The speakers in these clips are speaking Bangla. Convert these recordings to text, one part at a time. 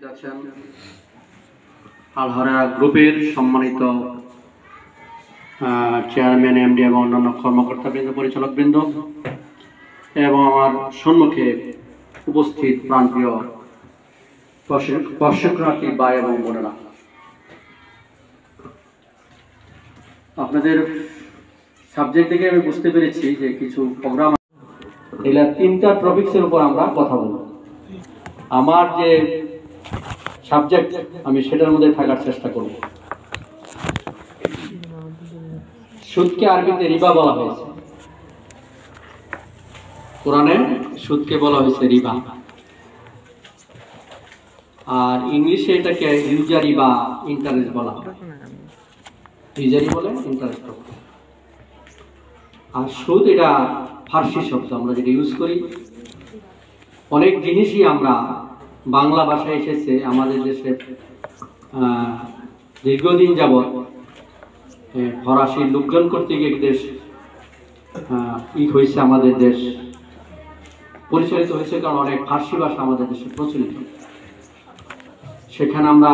উপস্থিত আছেন আল-হরা গ্রুপের সম্মানিত চেয়ারম্যান, এমডি এবং অন্যান্য কর্মকর্তাবৃন্দ, পরিচালকবৃন্দ এবং আমার সম্মুখে উপস্থিত প্রাণপ্রিয় প্রশিক্ষণার্থী ভাই এবং বোনেরা, আপনাদের সাবজেক্ট থেকে আমি বুঝতে পেরেছি যে কিছু প্রোগ্রাম এগুলা তিনটা টপিক্সের উপর আমরা কথা বলব। আমার যে সাবজেক্ট আমি সেটার মধ্যে থাকার চেষ্টা করব। সুদকে আরবিতে রিবা বলা হয়েছে, কোরআনে সুদকে বলা হয়েছে রিবা, আর ইংলিশে এটাকে ইউজারি বা ইন্টারেস্ট বলা হয়। ইউজারি বলে ইন্টারেস্ট বলে। আর সুদ এটা ফার্সি শব্দ, আমরা যেটা ইউজ করি। অনেক জিনিসই আমরা বাংলা ভাষায় এসেছে আমাদের দেশে দীর্ঘদিন যাবৎ ফরাসি লোকজন কর্তৃক এক দেশ হয়েছে, আমাদের দেশ পরিচালিত হয়েছে, কারণ অনেক ফার্সি ভাষা আমাদের দেশে প্রচলিত। সেখানে আমরা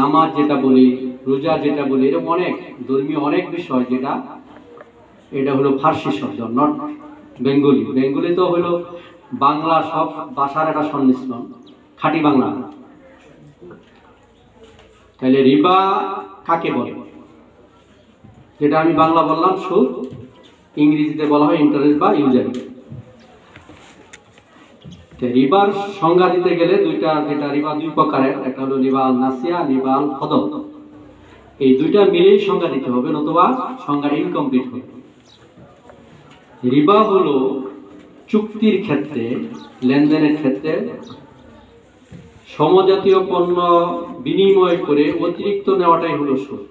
নামাজ যেটা বলি, রোজা যেটা বলি, এরকম অনেক ধর্মীয় অনেক বিষয় যেটা এটা হলো ফার্সি শব্দ, নট বেঙ্গলি। বেঙ্গলি তো হলো বাংলা সব ভাষার একটা সংমিশ্রণ, খাঁটি বাংলা। তাহলে রিবা কাকে বলে? যেটা আমি বাংলা বললাম সুদ, ইংরেজিতে বলা হয় ইন্টারেস্ট বা ইউজারি। রিবার সংজ্ঞা দিতে গেলে দুইটা, যেটা রিবা দুই প্রকারের, একটা হলো রিবা আল নাসিয়া, রিবা আল ফদল। এই দুইটা মিলেই সংজ্ঞা দিতে হবে, নতুবা সংজ্ঞাটা ইনকমপ্লিট হবে। রিবা হলো চুক্তির ক্ষেত্রে, লেনদেনের ক্ষেত্রে সমজাতীয় পণ্য বিনিময় করে অতিরিক্ত নেওয়াটাই হলো সুদ।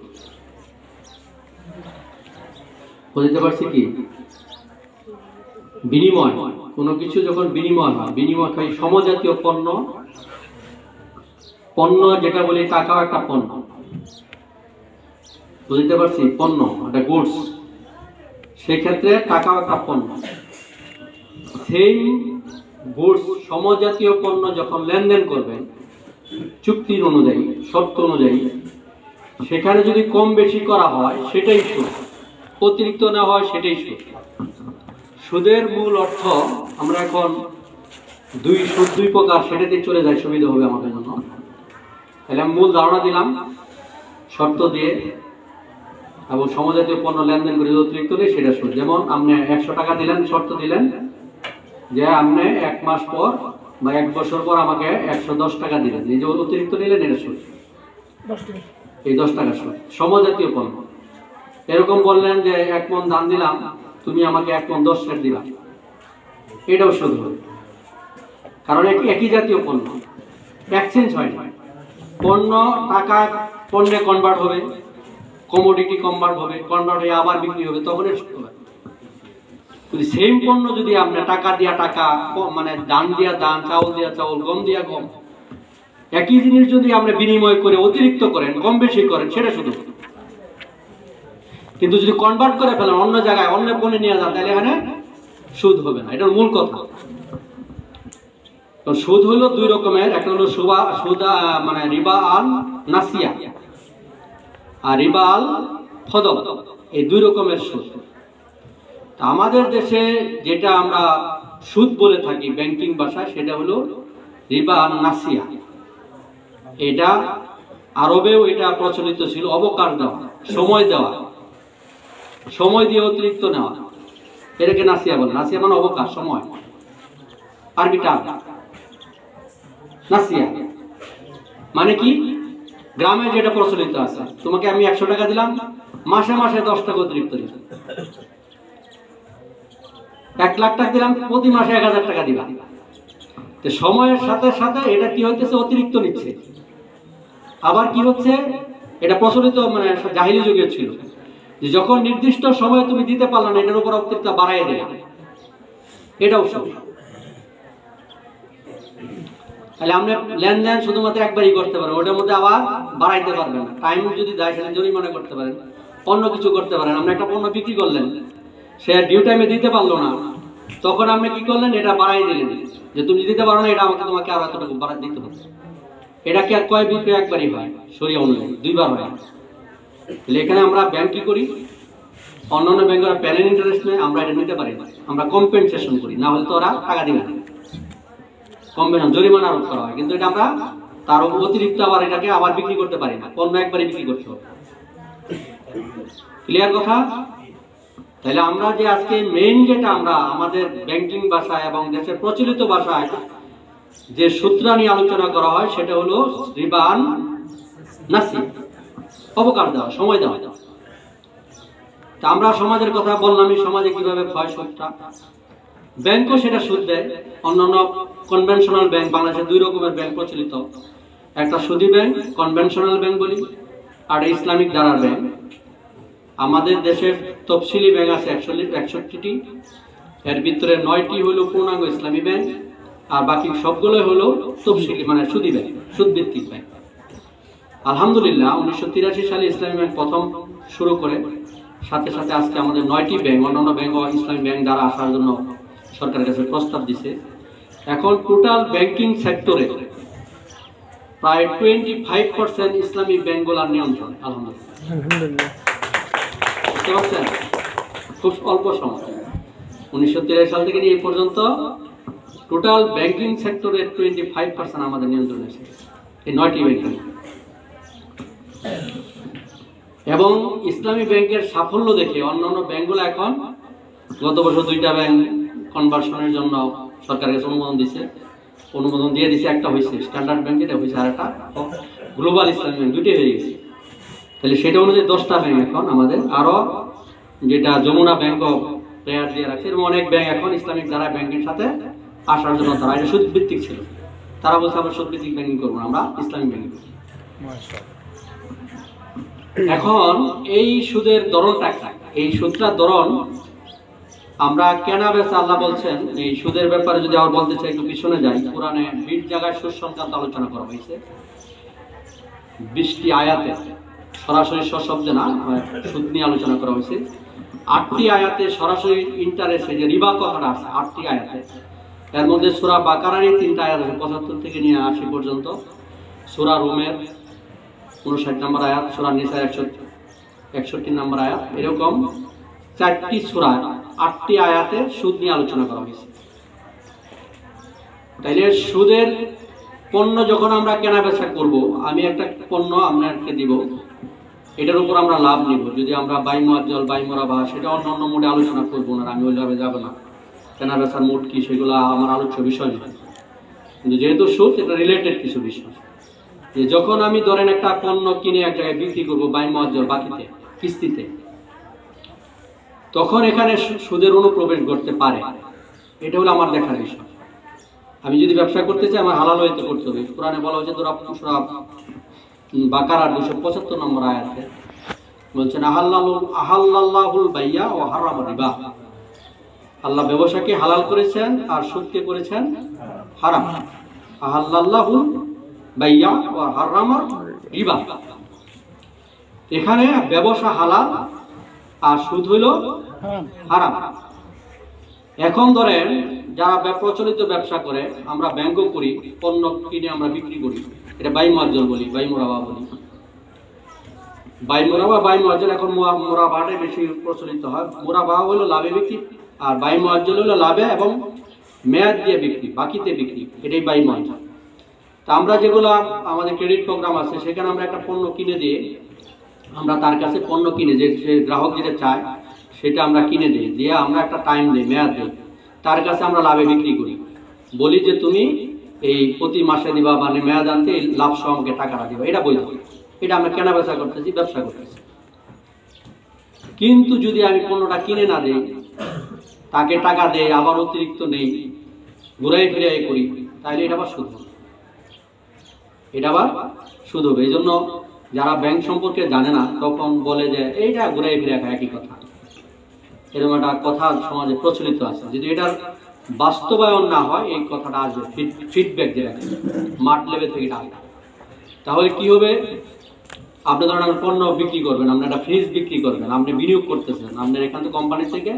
বুঝতে পারছি কি? বিনিময়, কোনো কিছু যখন বিনিময় হয়, বিনিময় হয় সমজাতীয় পণ্য, পণ্য যেটা বলি টাকাও একটা পণ্য। বুঝতে পারছি? পণ্য একটা গুডস, সেক্ষেত্রে টাকাও একটা পণ্য। সেই গুডস, সমজাতীয় পণ্য যখন লেনদেন করবেন চুক্তির অনুযায়ী, শর্ত অনুযায়ী, সেখানে যদি কম বেশি করা হয় সেটাই সুদ, অতিরিক্ত না হয় সেটাই সুদ। সুদের মূল অর্থ আমরা এখন সুদ দুই প্রকার, সেটাতে চলে যায়, সুবিধা হবে আমাদের জন্য। তাহলে আমি মূল ধারণা দিলাম শর্ত দিয়ে, এবং সমজাতীয় পণ্য লেনদেন করে অতিরিক্ত নেই সেটা সুদ। যেমন আপনি 100 টাকা দিলেন, শর্ত দিলেন যে আপনি 1 মাস পর বা 1 বছর পর আমাকে 110 টাকা দিলেন, এই যে অতিরিক্ত নিলেন এটা সুদ, এই 10 টাকা সুদ। সমজাতীয় পণ্য এরকম বললেন যে 1 মণ ধান দিলাম, তুমি আমাকে 1 মণ 10 সের দিলাম, এটাও সুদ হবে, কারণ একই জাতীয় পণ্য, এক্সচেঞ্জ হয় না। পণ্য টাকা পণ্যে কনভার্ট হবে, কমোডিটি কনভার্ট হবে, কনভার্ট হয়ে আবার বিক্রি হবে, তখন এর সুদ হবে। যদি সেম পণ্য যদি আপনি টাকা দিয়া টাকা, মানে ধান দিয়া ধান, চাউল দিয়া চাউল, গম দিয়া গম, একই জিনিস যদি আপনি বিনিময় করে অতিরিক্ত করেন, কম বেশি করেন, সেটা সুদ। কিন্তু যদি কনভার্ট করে ফেলেন, অন্য জায়গায় অন্য পণ্যে নিয়ে যান, তাহলে এখানে সুদ হবে না। এটার মূল কথা। তো সুদ হলো দুই রকমের, একটা হলো সুদ মানে রিবা আল নাসিয়া আর রিবা আল ফদল, এই দুই রকমের সুদ। আমাদের দেশে যেটা আমরা সুদ বলে থাকি ব্যাংকিং ভাষায়, সেটা হলো রিবা আল নাসিয়া। এটা আরবেও এটা প্রচলিত ছিল, অবকাশ দেওয়া, সময় দেওয়া, সময় দিয়ে অতিরিক্ত নেওয়া, এটাকে নাসিয়া বলে। নাসিয়া মানে অবকাশ, সময়, আরবি টার্ম নাসিয়া। মানে কি? গ্রামে যেটা প্রচলিত আছে, তোমাকে আমি 100 টাকা দিলাম, মাসে মাসে 10 টাকা অতিরিক্ত দিলাম। 1 লাখ টাকা দিলাম, প্রতি মাসে 1000 টাকা দিলাম। তো সময়ের সাথে সাথে এটা কি হচ্ছে? অতিরিক্ত নিচ্ছে। আবার কি হচ্ছে? এটা প্রচলিত মানে জাহিলি যুগে ছিল যে যখন নির্দিষ্ট সময় তুমি দিতে পারলে না, এটার উপর অতিরিক্ত বাড়াই দেয়, এটাও সুদ। তাহলে আপনি লেনদেন শুধুমাত্র একবারই করতে পারেন, ওটার মধ্যে আবার বাড়াইতে পারবেন না। টাইম যদি দেয় সেটা জরিমানা করতে পারেন, অন্য কিছু করতে পারেন। আপনি একটা পণ্য বিক্রি করলেন, সে ডিউ টাইমে দিতে পারলো না, তখন আপনি কি করলেন? এটা বাড়াই দিলেন, যে তুমি দিতে পারো না, এটা তোমাকে আরো এতটুকু বাড়াই দিতে হবে। এটা কি আর ক্রয় বিক্রয় একবারই হয়? শরিয়া অনুযায়ী 2 বার হয়। তাহলে এখানে আমরা ব্যাংক কি করি, অন্যান্য ব্যাংকের প্যানেল ইন্টারেস্ট নেয়, আমরা এটা নিতে পারি না, আমরা কম্পেনসেশন করি, না হলে তো ওরা টাকা দিবে না, কম্পেনসেশন জরিমানা আরোপ করা হয়। কিন্তু এটা আমরা তার অতিরিক্ত আবার এটাকে আবার বিক্রি করতে পারি না, পণ্য একবারই বিক্রি করতে হবে। ক্লিয়ার কথা? তাহলে আমরা যে আজকে মেইন যেটা আমরা আমাদের ব্যাংকিং ভাষায় এবং দেশের প্রচলিত ভাষায় যে সূত্র নিয়ে আলোচনা করা হয় সেটা হলো রিবান নাসি, অবকাশ দেওয়া, সময় দেওয়া। তা আমরা সমাজের কথা বললাম, সমাজে কিভাবে ক্ষয় সুদটা, ব্যাংকও সেটা সুদ দেয়। অন্যান্য কনভেনশনাল ব্যাংক, বাংলাদেশে 2 রকমের ব্যাংক প্রচলিত, একটা সুদী ব্যাংক কনভেনশনাল ব্যাংক বলি, আর ইসলামিক ধারার ব্যাংক। আমাদের দেশের তফসিলি ব্যাংক আছে 61টি, এর ভিতরে 9টি হলো পূর্ণাঙ্গ ইসলামী ব্যাংক, আর বাকি সবগুলো হলো তফসিলি মানে সুদী ব্যাংক, সুদভিত্তিক ব্যাংক। আলহামদুলিল্লাহ 1983 সালে ইসলামী ব্যাংক প্রথম শুরু করে, সাথে সাথে আজকে আমাদের 9টি ব্যাংক, অন্যান্য ব্যাংক ও ইসলামী ব্যাংক দ্বারা আসার জন্য সরকারের কাছে প্রস্তাব দিছে। এখন টোটাল ব্যাংকিং সেক্টরে প্রায় 25% ইসলামী ব্যাংকগুলোর নিয়ন্ত্রণ। আলহামদুলিল্লাহ, বুঝতে পারছেন? খুব অল্প সময়, 1983 সাল থেকে এই পর্যন্ত টোটাল ব্যাংকিং সেক্টরের 25% আমাদের নিয়ন্ত্রণে এসেছে এই 9টি ব্যাংক। এবং ইসলামী ব্যাংকের সাফল্য দেখে অন্যান্য ব্যাংকগুলো এখন, গত বছর 2টা ব্যাংক কনভার্সনের জন্য সরকারের কাছে অনুমোদন দিয়ে দিছে। একটা হয়েছে স্ট্যান্ডার্ড ব্যাংক, এটা হয়েছে, আর একটা গ্লোবাল ইসলামী ব্যাংক, 2টি হয়ে গেছে। তাহলে সেটা অনুযায়ী 10টা ব্যাংক এখন আমাদের, আরো যেটা যমুনা ব্যাংক প্লেয়ার দিয়ে রাখছে, এরকম অনেক ব্যাংক এখন ইসলামিক ধারা ব্যাংকের সাথে আসার জন্য, তারা এটা সুদ ভিত্তিক ছিল, তারা বলছে আমরা সুদ ভিত্তিক ব্যাংকিং করবো না, আমরা ইসলামিক ব্যাংকিং করবো। এখন এই সুদের ধরনটা, এই সুদটার ধরন আমরা কেনা বেচা, আল্লাহ বলছেন এই সুদের ব্যাপারে যদি আবার বলতে চাই, একটু পিছনে যাই, কোরআনে 20 জায়গায় সুদ সংক্রান্ত আলোচনা করা হয়েছে। 20টি আয়াতে সরাসরি সশব্দে না, সুদ নিয়ে আলোচনা করা হয়েছে। 8টি আয়াতে সরাসরি ইন্টারেস্টে যে রিবা কথাটা আছে 8টি আয়াতে। এর মধ্যে সূরা বাকারারই 3টা আয়াত আছে, 75 থেকে নিয়ে 80 পর্যন্ত, সূরা রুমের 59 নম্বর আয়াত, সূরা নিসার 61 নম্বর আয়াত, এরকম 4টি সূরা 8টি আয়াতে সুদ নিয়ে আলোচনা করা হয়েছে। তাইলে সুদের পণ্য যখন আমরা কেনা বেচা করব, আমি একটা পণ্য আপনাকে দিব, এটার উপর আমরা লাভ নিব। যদি আমরা বাই মুআজ্জাল, বাই মুরাবা, সেটা অন্য মোডে আলোচনা করবো না, আমি ওইভাবে যাব না, কেনা বেচার মোড কি সেগুলো আমার আলোচ্য বিষয় নয়। কিন্তু যেহেতু সুদ, এটা রিলেটেড কিছু বিষয়। যে যখন আমি ধরেন একটা পণ্য কিনে এক জায়গায় বিক্রি করবো বাই মুআজ্জাল, বাকিতে, কিস্তিতে, তখন এখানে সুদের অনুপ্রবেশ ঘটতে পারে। এটা হলো আমার দেখার বিষয়। আমি যদি ব্যবসা করতে চাই, আমার হালাল হইতে করতে হবে। কোরআনে বলা হয়েছে সূরা বাকারা 275 নম্বর আয়াতে বলছেন আহাল্লাল্লাহুল বাইয়া ওয়া হারামা রিবা। আল্লাহ ব্যবসাকে হালাল করেছেন আর সুদকে করেছেন হারাম। আহাল্লাল্লাহুল বাইয়া ওয়া হারামা রিবা, এখানে ব্যবসা হালাল আর সুদ হইল হারাম। এখন ধরেন যারা প্রচলিত ব্যবসা করে, আমরা ব্যাংকও করি, পণ্য কিনে আমরা বিক্রি করি, এটা বাই মুআজ্জাল বলি, বাই মুরাবা বলি। বাই মুরাবা, বাই মুআজ্জাল, এখন মুরাবাটাই বেশি প্রচলিত হয়। মুরাবা হলো লাভে বিক্রি, আর বাই মুআজ্জাল হলো লাভে এবং মেয়াদ দিয়ে বিক্রি, বাকিতে বিক্রি, এটাই বাই মুআজ্জাল। তা আমরা যেগুলো আমাদের ক্রেডিট প্রোগ্রাম আছে, সেখানে আমরা একটা পণ্য কিনে দিয়ে, আমরা তার কাছে পণ্য কিনে, যে গ্রাহক যেটা চায় সেটা আমরা কিনে দিই, দিয়ে আমরা একটা টাইম দিই, মেয়াদ দিই, তার কাছে আমরা লাভে বিক্রি করি, বলি যে তুমি এই প্রতি মাসে দিবা, মানে মেয়াদ আনতে লাভ সহ আমাকে টাকাটা দিবা, এটা বৈধ। এটা আমরা কেনা বেচা করতেছি, ব্যবসা করতেছি। কিন্তু যদি আমি পণ্যটা কিনে না দেই, তাকে টাকা দেয়, আবার অতিরিক্ত নেই, ঘুরাই ফিরাই করি, তাহলে এটা আবার সুদ হবে, এটা আবার সুদ হবে। এই জন্য যারা ব্যাংক সম্পর্কে জানে না, তখন বলে যে এইটা ঘুরাই ফিরে একই কথা, এরকম একটা কথা সমাজে প্রচলিত আছে। যদি এটার বাস্তবায়ন না হয়, এই কথাটা আসবে, ফিডব্যাক যেটা মাঠ লেভেল থেকে এটা আসবে। তাহলে কি হবে? আপনি ধরেন আপনি পণ্য বিক্রি করবেন, আপনি একটা ফ্রিজ বিক্রি করবেন, আপনি বিনিয়োগ করতেছেন, আপনার এখান থেকে কোম্পানি থেকে,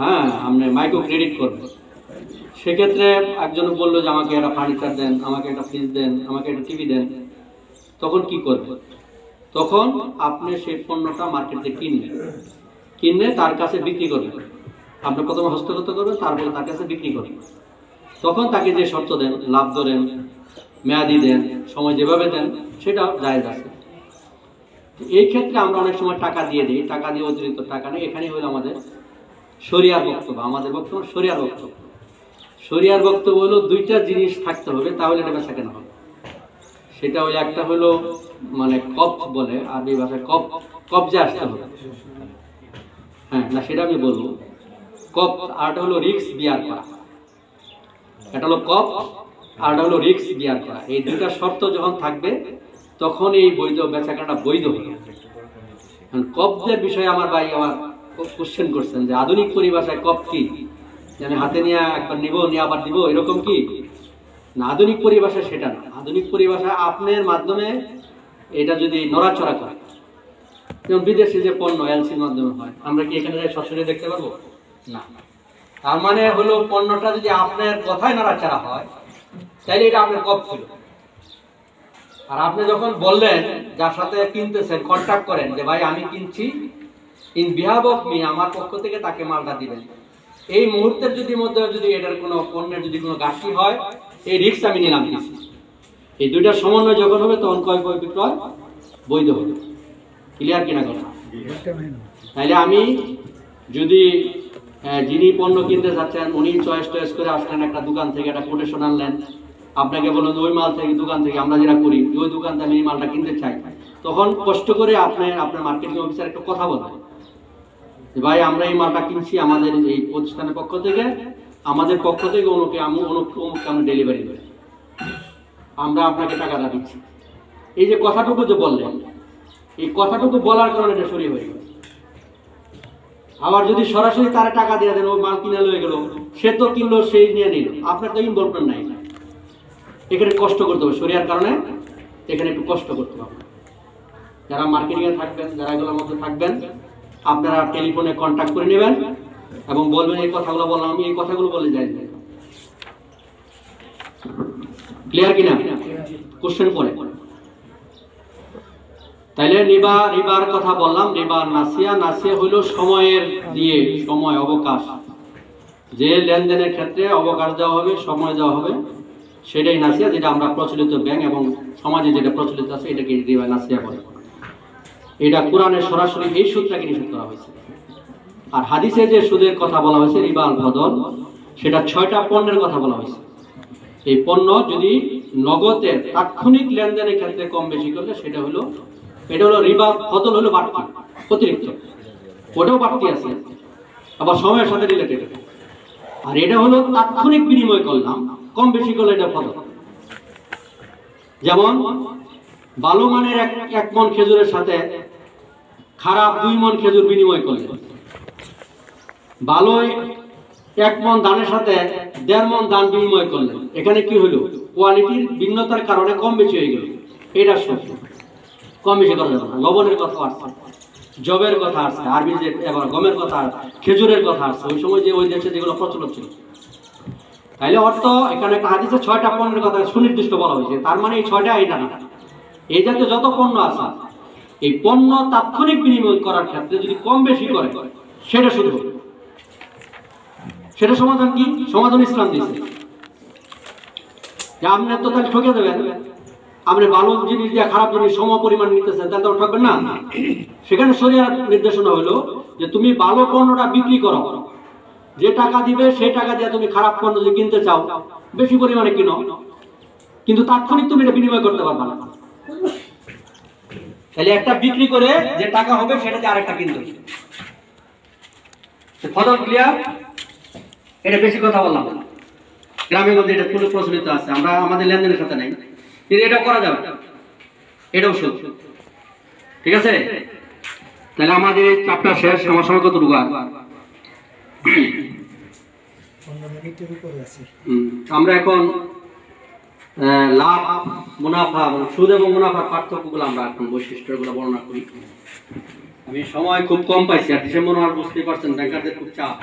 হ্যাঁ, আপনি মাইক্রো ক্রেডিট করবেন, সেক্ষেত্রে একজন বললো যে আমাকে একটা ফার্নিচার দেন, আমাকে একটা ফ্রিজ দেন, আমাকে একটা টিভি দেন, তখন কি করবে? তখন আপনি সেই পণ্যটা মার্কেটে কিনে তার কাছে বিক্রি করবেন। আপনি প্রথমে হস্তগত করবেন, তারপরে তার কাছে বিক্রি করবেন। তখন তাকে যে শর্ত দেন, লাভ ধরেন, মেয়াদি দেন, সময় যেভাবে দেন, সেটা জায়েজ আছে। এই ক্ষেত্রে আমরা অনেক সময় টাকা দিয়ে দিই, টাকা দিয়ে অতিরিক্ত টাকা নেই। এখানে হলো আমাদের শরিয়ার বক্তব্য। আমাদের বক্তব্য শরিয়ার বক্তব্য। শরিয়ার বক্তব্য হলো দুইটা জিনিস থাকতে হবে, তাহলে এটা বেচা কেনা হবে। সেটা হলো একটা হলো মানে কবজ বলে আরবি ভাষায়, কবজা আসতে হবে। হ্যাঁ, না সেটা আমি বলবো। আরটা হলো রিস্ক বিয়ার করা। এটা হলো আরটা হলো রিস্ক বিয়ার করা। এই দুইটা শর্ত যখন থাকবে তখন এই বৈধ বেচাকেনাটা বৈধ হবে। কবজের বিষয়ে আমার ভাই আমার কোশ্চেন করছেন যে আধুনিক পরিভাষায় কব কি, আমি হাতে নিয়ে একবার নিব, নিয়ে আবার দিব, এরকম কি না? আধুনিক পরিভাষা সেটা না। আধুনিক পরিভাষা আপনার মাধ্যমে এটা যদি নড়াচড়া করে, যেমন বিদেশি যে পণ্য এলসির মাধ্যমে হয়, আমরা কি এখানে সরাসরি দেখতে পারবো না? তার মানে হলো পণ্যটা যদি আপনার কথায় নড়াচড়া হয়, তাহলে এটা আপনার কব ছিল। আর আপনি যখন বললেন, যার সাথে কিনতেছেন, কন্ট্যাক্ট করেন যে ভাই আমি কিনছি, ইন বিহাফ অফ মি, আমার পক্ষ থেকে তাকে মালটা দিবেন, এই মুহূর্তের মধ্যে যদি এটার কোনো পণ্যের যদি কোনো ঘাটতি হয়, এই রিস্ক আমি নিলাম। এই দুইটার সমন্বয় যখন হবে তখন ক্রয় বিক্রয় বৈধ হবে। ক্লিয়ার কিনা কথা? তাহলে আমি যদি যিনি পণ্য কিনতে যাচ্ছেন উনি চয়েস করে আসলেন একটা দোকান থেকে, একটা কোটেশন আনলেন, আপনাকে বলুন ওই মাল থেকে দোকান থেকে আমরা যেটা করি ওই দোকান থেকে আমি এই মালটা কিনতে চাই, তখন কষ্ট করে আপনার মার্কেটিং অফিসার একটা কথা বলবেন যে ভাই আমরা এই মালটা কিনছি আমাদের এই প্রতিষ্ঠানের পক্ষ থেকে, আমাদের পক্ষ থেকে আমি ডেলিভারি করি, আমরা আপনাকে টাকাটা দিচ্ছি। এই যে কথাটুকু যে বললেন, এই কথাটুকু বলার কারণে এটা সরিয়ে হয়ে গেল। আবার যদি সরাসরি তারা টাকা দিয়ে দেন, ওই মাল কিনে লয়ে গেল, সে তো কিনলো, সেই নিয়ে নিল, আপনার তো ইনভলভমেন্ট নাই। এখানে কষ্ট করতে হবে, শরিয়ার কারণে এখানে একটু কষ্ট করতে হবে। যারা মার্কেটিং এ থাকবেন, যারা এগুলোর মধ্যে থাকবেন, আপনারা টেলিফোনে কন্ট্যাক্ট করে নেবেন এবং বলবেন এই কথাগুলো বললাম, আমি এই কথাগুলো বলে যাই। ক্লিয়ার কিনা? কোশ্চেন পরে। তাইলে রিবার কথা বললাম। রিবার নাসিয়া হলো সময়ের দিয়ে, সময় অবকাশ, যে লেনদেনের ক্ষেত্রে অবকাশ দেওয়া হবে, সময় দেওয়া হবে, সেটাই নাসিয়া। যেটা আমরা প্রচলিত ব্যাংক এবং সমাজে যেটা প্রচলিত আছে এটাকে রিবা নাসিয়া বলে। এটা কোরআনে সরাসরি এই সুদটাকে নিষেধ করা হয়েছে। আর হাদিসে যে সুদের কথা বলা হয়েছে রিবা আল বদল, সেটা 6টা পণ্যের কথা বলা হয়েছে। এই পণ্য যদি নগদের তাৎক্ষণিক লেনদেনের ক্ষেত্রে কম বেশি করলে সেটা হলো, এটা হলো রিবা বদল, হলো বাড়তি, অতিরিক্ত, ওটাও বাড়তি আছে, আবার সময়ের সাথে রিলেটেড। আর এটা হলো তাৎক্ষণিক বিনিময় করলাম, কম বেশি করলে এটা বদল। যেমন ভালো মানের এক মন খেজুরের সাথে খারাপ 2 মন খেজুর বিনিময় করলেন, ভালো 1 মন ধানের সাথে 1.5 মন ধান বিনিময় করলেন, এখানে কি হলো? কোয়ালিটির ভিন্নতার কারণে কম বেশি হয়ে গেল। এটা সত্য, কম বেশি করা যাবে না। লবণের কথা আসছে, জবের কথা আসছে, আরবি যে এবার গমের কথা, খেজুরের কথা আসছে, ওই সময় যে ওই দেশে যেগুলো প্রচলন ছিল। তাইলে অর্থ এখানে একটা হাদিসে 6টা পণ্যের কথা সুনির্দিষ্ট বলা হয়েছে। তার মানে এই 6টা এটা না, এই জাতীয় যত পণ্য আছে, এই পণ্য তাৎক্ষণিক বিনিময় করার ক্ষেত্রে যদি কম বেশি করে সেটা শুধু হবে। সেটা সমাধান কি? সমাধান ইসলাম দিয়েছে যে আপনি তো তাহলে ঠকে দেবেন, আপনি ভালো জিনিস দিয়ে খারাপ জিনিস সম পরিমাণ নিতেছেন, তাহলে তো ঠকবেন না। সেখানে শরিয়ার নির্দেশনা হলো যে তুমি ভালো পণ্যটা বিক্রি করো, যে টাকা দিবে সেই টাকা দিয়ে তুমি খারাপ পণ্য যদি কিনতে চাও বেশি পরিমাণে কিনো, কিন্তু তাৎক্ষণিক তুমি এটা বিনিময় করতে পারবে না। তাহলে একটা বিক্রি করে যে টাকা হবে সেটাতে আরেকটা কিনতে হবে। ফদল ক্লিয়ার? এটা বেশি কথা বললাম, গ্রামের মধ্যে এটা পুরো প্রচলিত আছে, আমরা আমাদের লেনদেনের সাথে নাই, কিন্তু এটা করা যাবে, এটাও সত্য। ঠিক আছে? তাহলে আমাদের চ্যাপ্টার শেষ। আমার সময় কতটুকু আর? আমরা এখন লাভ, মুনাফা, সুদ এবং মুনাফার পার্থক্যগুলো আমরা এখন বৈশিষ্ট্যগুলো বর্ণনা করি। আমি সময় খুব কম পাইছি, আর ডিসেম্বর মাস বুঝতেই পারছেন ব্যাংকারদের খুব চাপ।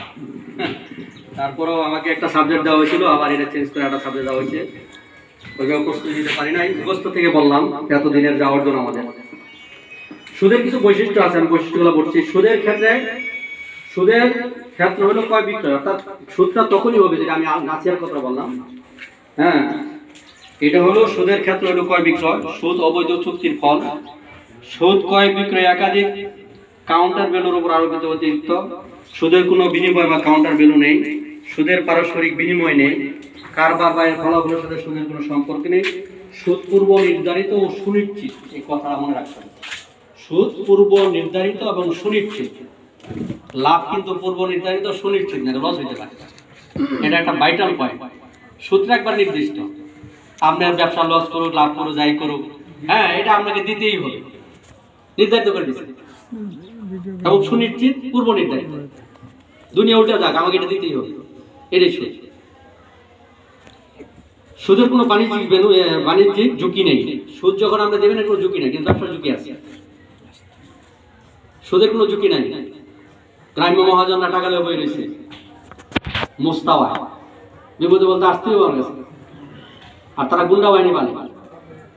তারপরেও আমাকে একটা সাবজেক্ট দেওয়া হয়েছিল, আবার এটা চেঞ্জ করে একটা সাবজেক্ট দেওয়া হয়েছে। ওইভাবে প্রস্তুতি নিতে পারি নাই, মুখস্থ থেকে বললাম এতদিনের যা অর্জন আমাদের। সুদের কিছু বৈশিষ্ট্য আছে, আমি বৈশিষ্ট্যগুলো বলছি। সুদের ক্ষেত্র হলো ক্রয় বিক্রয়, অর্থাৎ সুদটা তখনই হবে যেটা আমি নাসিয়ার কথা বললাম। হ্যাঁ, এটা হলো সুদের ক্ষেত্র হলো ক্রয় বিক্রয়। সুদ অবৈধ চুক্তির ফল। সুদ ক্রয় বিক্রয় একাধিক কাউন্টার ভ্যালুর উপর আরোপিত অতিরিক্ত। সুদের কোনো বিনিময় বা কাউন্টার ভ্যালু নেই। সুদের পারস্পরিক বিনিময় নেই। কারবার বা এর ফলাফলের সাথে সুদের কোনো সম্পর্ক নেই। সুদ পূর্ব নির্ধারিত ও সুনিশ্চিত, এই কথাটা মনে রাখতে হবে। সুদ পূর্ব নির্ধারিত এবং সুনিশ্চিত। লাভ কিন্তু পূর্ব নির্ধারিত সুনিশ্চিত না, লস হইতে পারে। এটা একটা ভাইটাল পয়েন্ট। সুদটা একবার নির্দিষ্ট, আপনার ব্যবসা লস করুক লাভ করুক যাই করুক, হ্যাঁ এটা আপনাকে দিতেই হবে, নির্ধারিত করে দিচ্ছে। এবং সুনিশ্চিত, পূর্ব নির্ধারিত। দুনিয়া উল্টে যাক, আমাকে এটা দিতেই হবে, এটাই সুদ। সুদের কোনো বাণিজ্যিক ঝুঁকি নেই। সুদ যখন আমরা দেবেন কোনো ঝুঁকি নেই, কিন্তু ব্যবসার ঝুঁকি আছে। সুদের কোনো ঝুঁকি নাই। গ্রাম্য মহাজনরা টাকা লেগে বই রয়েছে মোস্তাওয়া, বিপদে বলতে আসতেই পারবে, আর তারা গুন্ডা বাহিনী বানে।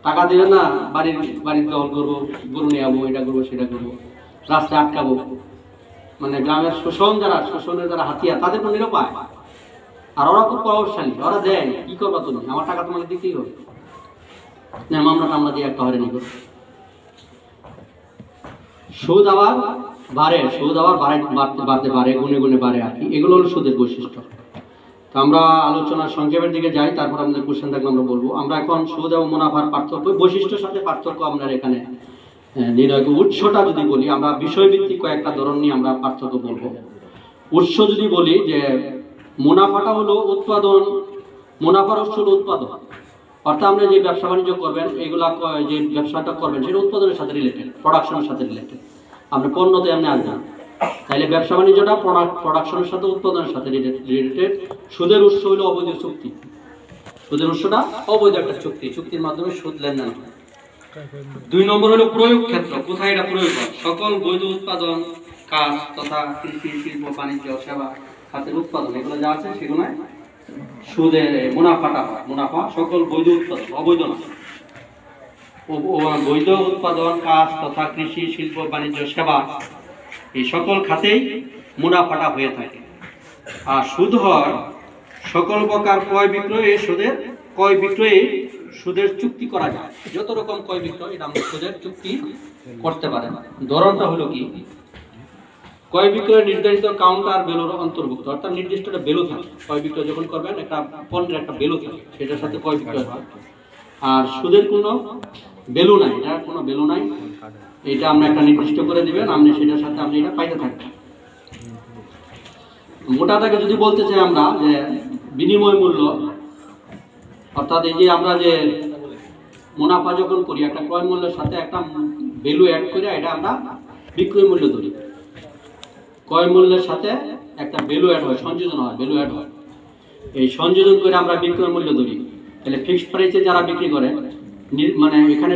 টাকা দেবে না, বাড়ির দল করবো, গরু নিয়ে যাবো, এটা করবো সেটা করবো, রাস্তায় আটকাবো। মানে গ্রামের শোষণের যারা হাতিয়ার, তাদের কোনো নিরুপায়। আর ওরা খুব প্রভাবশালী, ওরা দেয় কি করবা তুমি, আমার টাকা তোমাকে দিতেই হবে, না মামলা টামলা দিয়ে একটা হয়রানি করো। সুদ আবার বাড়ে, সুদ আবার বাড়তে পারে, গুনে গুনে বাড়ে আর কি। এগুলো হলো সুদের বৈশিষ্ট্য। তো আমরা আলোচনার সংক্ষেপের দিকে যাই, তারপর আমাদের কোশ্চেন থাকলে আমরা বলবো। আমরা এখন সুদ এবং মুনাফার পার্থক্য, বৈশিষ্ট্যের সাথে পার্থক্য আপনার এখানে নির্ণয়। উৎসটা যদি বলি, আমরা বিষয়ভিত্তিক কয়েকটা ধরন নিয়ে আমরা পার্থক্য বলবো। উৎস যদি বলি যে মুনাফাটা হলো উৎপাদন, মুনাফার উৎস হলো উৎপাদন। অর্থাৎ আপনি যে ব্যবসা বাণিজ্য করবেন, এগুলা যে ব্যবসাটা করবেন সেটা উৎপাদনের সাথে রিলেটেড, প্রোডাকশনের সাথে রিলেটেড। আপনি পণ্যতে এমনি আসবেন, তাইলে ব্যবসা বাণিজ্যটা প্রোডাকশনের সাথে উৎপাদনের সাথে রিলেটেড। সুদের উৎস হলো অবৈধ চুক্তি। সুদের উৎসটা অবৈধ একটা চুক্তি, চুক্তির মাধ্যমে সুদ লেনদেন হয়। 2 নম্বর হলো প্রয়োগ ক্ষেত্র, কোথায় এটা প্রয়োগ হয়। সকল বৈধ উৎপাদন কাজ তথা কৃষি, শিল্প, বাণিজ্য, সেবা খাতের উৎপাদন এগুলো যা আছে সেগুলো সুদে মুনাফাটা হয়। মুনাফা সকল বৈধ উৎপাদন, অবৈধ না। বৈধ উৎপাদন কাজ তথা কৃষি, শিল্প, বাণিজ্য, সেবা এই সকল খাতেই মুনাফাটা হয়ে থাকে। আর সুদ হয় সকল প্রকার ক্রয় বিক্রয়ে, সুদের চুক্তি করা যায়। যত রকম ক্রয় বিক্রয় এটা আমরা সুদের চুক্তি করতে পারে। ধরনটা হলো কি, ক্রয় বিক্রয় নির্ধারিত কাউন্টার ভ্যালুর অন্তর্ভুক্ত, অর্থাৎ নির্দিষ্ট একটা ভ্যালু থাকে। ক্রয় বিক্রয় যখন করবেন একটা পণ্যের একটা ভ্যালু থাকে, সেটার সাথে ক্রয় বিক্রয় হয়। আর সুদের কোনো ভ্যালু নাই, এটার কোনো ভ্যালু নাই। এটা আমরা একটা নির্দিষ্ট করে দিবেন, আপনি সেটার সাথে আপনি এটা পাইতে থাকবেন। মোটাটাকে যদি বলতে চাই আমরা যে বিনিময় মূল্য, অর্থাৎ এই যে আমরা যে মুনাফা যখন করি একটা ক্রয় মূল্যের সাথে একটা ভ্যালু অ্যাড করে এটা আমরা বিক্রয় মূল্য ধরি। ক্রয় মূল্যের সাথে একটা ভ্যালু অ্যাড হয়, সংযোজন হয়, ভ্যালু অ্যাড হয়। এই সংযোজন করে আমরা বিক্রয় মূল্য ধরি। তাহলে ফিক্সড প্রাইসে যারা বিক্রি করে, মানে এখানে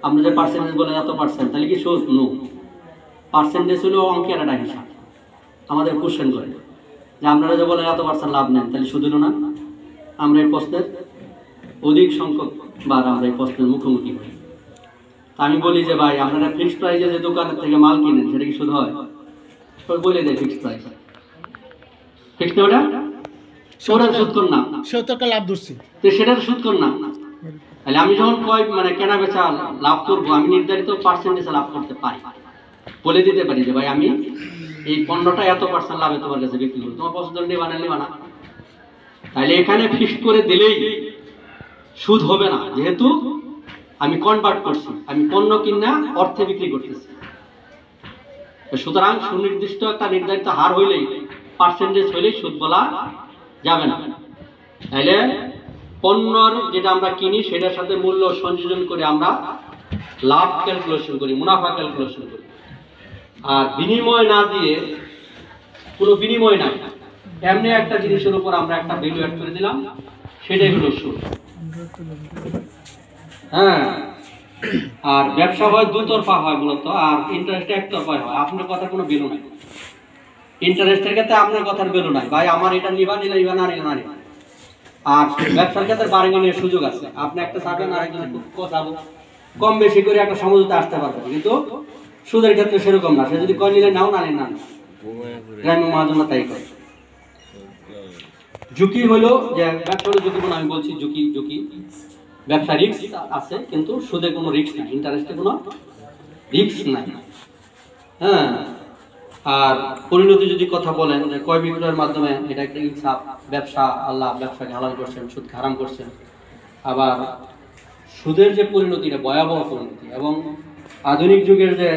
আমরা যে পার্সেন্টেজ বলে এত পার্সেন্ট, তাহলে কি সুদ? নো, পার্সেন্টেজ হলো অঙ্কের একটা হিসাব। আমাদের কোশ্চেন করে যে আপনারা যে বলেন এত পার্সেন্ট লাভ নেন, তাহলে সুদ হলো না? আমরা এই প্রশ্নের অধিক সংখ্যক বার আমরা এই প্রশ্নের মুখোমুখি হই। আমি বলি যে ভাই আপনারা ফিক্সড প্রাইসে যে দোকানের থেকে মাল কিনেন সেটা কি সুদ হয়? বলে দেয় ফিক্সড প্রাইস, ফিক্সড ওটা ওটা সুদ কর না, টাকা লাভ ধরছি, তো সেটার সুদ কর না। তাহলে আমি যখন কেনা বেচা লাভ করবো, আমি নির্ধারিত পার্সেন্টেজে লাভ করতে পারি, বলে দিতে পারি যে ভাই আমি এই পণ্যটা এত পার্সেন্ট লাভে তোমার কাছে বিক্রি করবো, তোমার পছন্দ নেবা না নেবা না। তাহলে এখানে ফিক্সড করে দিলেই সুদ হবে না, যেহেতু আমি কনভার্ট করছি, আমি পণ্য কিনা অর্থে বিক্রি করতেছি। সুতরাং সুনির্দিষ্ট একটা নির্ধারিত হার হইলেই, পার্সেন্টেজ হইলেই সুদ বলা যাবে না। তাইলে পণ্যর যেটা আমরা কিনি সেটার সাথে মূল্য সংযোজন করে আমরা লাভ ক্যালকুলেশন করি, মুনাফা ক্যালকুলেশন করি। আর বিনিময় না দিয়ে, কোনো বিনিময় নাই, এমনি একটা জিনিসের উপর আমরা একটা ভ্যালু অ্যাড করে দিলাম, সেটাই হলো সুদ। হ্যাঁ, আর ব্যবসা হয় দুতরফা হয় মূলত, আর ইন্টারেস্ট একতরফা হয়। আপনার কথা কোনো ভ্যালু নাই, ইন্টারেস্টের ক্ষেত্রে আপনার কথার ভ্যালু নাই, ভাই আমার এটা নিবা নিলে নিবা না নিলে না নিবা। আর ব্যবসার ক্ষেত্রে বার্গেনিংয়ের সুযোগ আছে, আপনি একটা চাবেন আর একজন চাবো, কম বেশি করে একটা সমঝোতা আসতে পারবেন। কিন্তু সুদের ক্ষেত্রে সেরকম না, সে যদি কয় নিলে নাও না নিলে না। গ্রাম্য মহাজনরা তাই করে। ঝুঁকি হলো যে ব্যবসার ঝুঁকিপূর্ণ, আমি বলছি ঝুঁকি ঝুঁকি ব্যবসা রিস্ক আছে, কিন্তু সুদে কোনো রিস্ক নাই, ইন্টারেস্টে কোনো রিস্ক নাই। হ্যাঁ, আর পরিণতি যদি কথা বলেন যে ক্রয় বিক্রয়ের মাধ্যমে এটা একটা ইনসাফ ব্যবসা, আল্লাহ ব্যবসাকে হালাল করছেন, সুদকে হারাম করছেন। আবার সুদের যে পরিণতি এটা ভয়াবহ পরিণতি, এবং আধুনিক যুগের যে